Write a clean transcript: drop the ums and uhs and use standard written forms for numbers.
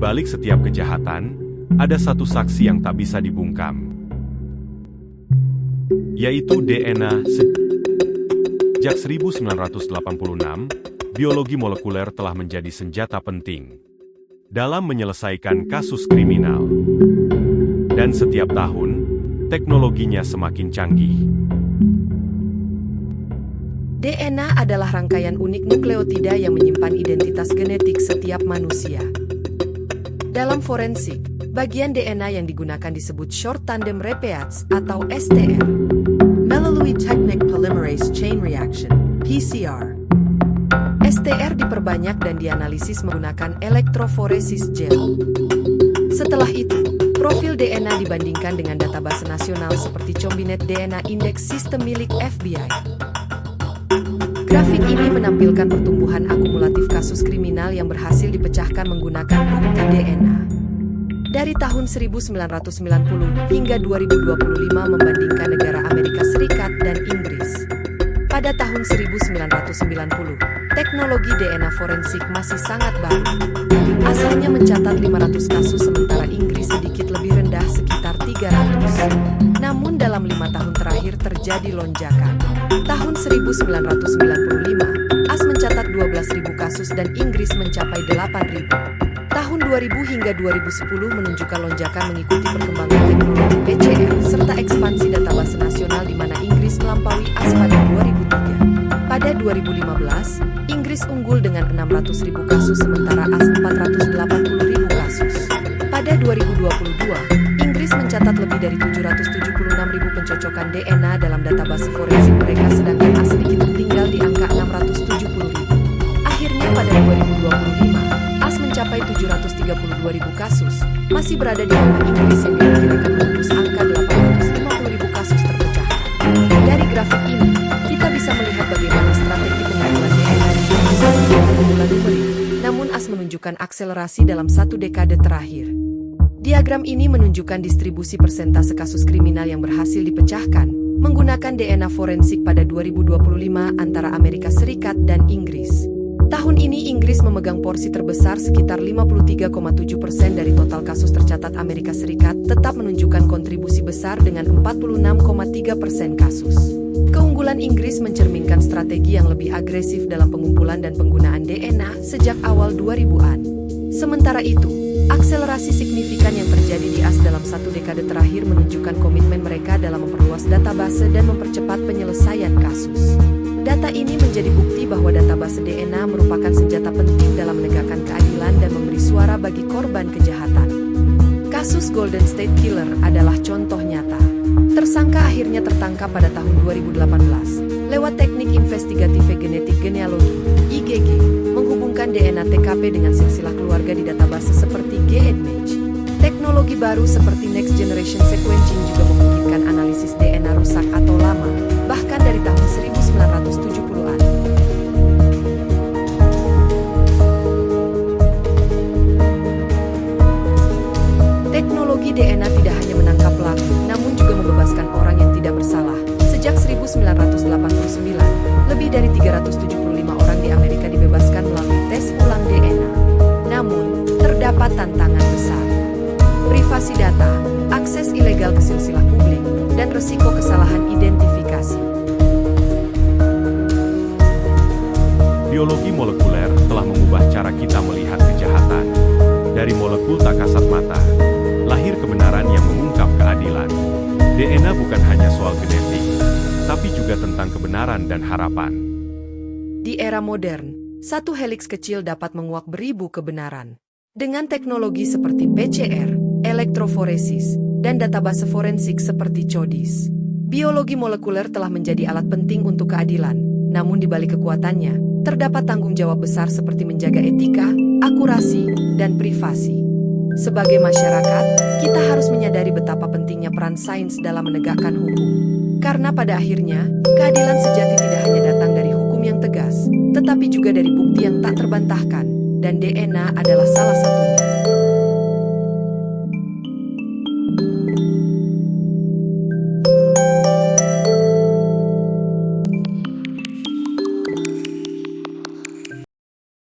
balik setiap kejahatan, ada satu saksi yang tak bisa dibungkam, yaitu DNA. Sejak 1986, biologi molekuler telah menjadi senjata penting dalam menyelesaikan kasus kriminal. Dan setiap tahun, teknologinya semakin canggih. DNA adalah rangkaian unik nukleotida yang menyimpan identitas genetik setiap manusia. Dalam forensik, bagian DNA yang digunakan disebut short tandem repeats atau STR. Melalui teknik polymerase chain reaction, PCR. STR diperbanyak dan dianalisis menggunakan elektroforesis gel. Setelah itu, profil DNA dibandingkan dengan database nasional seperti Combinet DNA Index System milik FBI. Grafik ini menampilkan pertumbuhan akumulatif kasus kriminal yang berhasil dipecahkan menggunakan bukti DNA. Dari tahun 1990 hingga 2025 membandingkan negara Amerika Serikat dan Inggris. Pada tahun 1990, teknologi DNA forensik masih sangat baru. AS hanya mencatat 500 kasus sementara Inggris sedikit lebih rendah sekitar 300. Namun dalam 5 tahun terakhir terjadi lonjakan. Tahun 1995, AS mencatat 12.000 kasus dan Inggris mencapai 8.000. Tahun 2000 hingga 2010 menunjukkan lonjakan mengikuti perkembangan teknologi PCR serta ekspansi database nasional di mana Inggris melampaui AS pada 2003. Pada 2015, Inggris unggul dengan 600.000 kasus sementara AS 480.000 kasus. Pada 2022, Inggris mencatat lebih dari 776.000 pencocokan DNA dalam database forensik mereka sedangkan AS sedikit tertinggal di angka 670.000. Akhirnya pada 2025, AS mencapai 732.000 kasus, masih berada di bawah Inggris yang diperkirakan menembus angka 850.000 kasus terpecahkan. Dari grafik ini, kita bisa melihat bagaimana strategi pengumpulan DNA di Inggris pengumpulan numerik, namun AS menunjukkan akselerasi dalam 1 dekade terakhir. Diagram ini menunjukkan distribusi persentase kasus kriminal yang berhasil dipecahkan menggunakan DNA forensik pada 2025 antara Amerika Serikat dan Inggris. Tahun ini Inggris memegang porsi terbesar sekitar 53,7% dari total kasus tercatat. Amerika Serikat tetap menunjukkan kontribusi besar dengan 46,3% kasus. Keunggulan Inggris mencerminkan strategi yang lebih agresif dalam pengumpulan dan penggunaan DNA sejak awal 2000-an. Sementara itu, akselerasi signifikan yang terjadi di AS dalam 1 dekade terakhir menunjukkan komitmen mereka dalam memperluas database dan mempercepat penyelesaian kasus. Data ini menjadi bukti bahwa database DNA merupakan senjata penting dalam menegakkan keadilan dan memberi suara bagi korban kejahatan. Kasus Golden State Killer adalah contoh nyata. Tersangka akhirnya tertangkap pada tahun 2018 lewat teknik investigatif genetik genealogi (IgG), menghubungkan DNA TKP dengan silsilah keluarga di database seperti GEDmatch. Teknologi baru seperti Next Generation Sequencing juga memungkinkan analisis DNA rusak atau lama, bahkan dari tahun 1970-an. Teknologi DNA tidak hanya menangkap pelaku, namun juga membebaskan orang yang tidak bersalah. Sejak 1989, lebih dari 375 orang di Amerika dibebaskan melalui tes ulang DNA. Namun, terdapat tantangan besar. Privasi data, akses ilegal ke silsilah publik, dan resiko kesalahan identifikasi. Biologi molekuler telah mengubah cara kita melihat kejahatan. Dari molekul tak kasat mata, lahir kebenaran yang mengungkap keadilan. DNA bukan hanya soal genetik, tapi juga tentang kebenaran dan harapan. Di era modern, satu heliks kecil dapat menguak beribu kebenaran. Dengan teknologi seperti PCR, elektroforesis, dan database forensik seperti CODIS, biologi molekuler telah menjadi alat penting untuk keadilan. Namun di balik kekuatannya, terdapat tanggung jawab besar seperti menjaga etika, akurasi, dan privasi. Sebagai masyarakat, kita harus menyadari betapa pentingnya peran sains dalam menegakkan hukum. Karena pada akhirnya, keadilan sejati tidak hanya datang dari hukum yang tegas, tetapi juga dari bukti yang tak terbantahkan, dan DNA adalah salah satunya.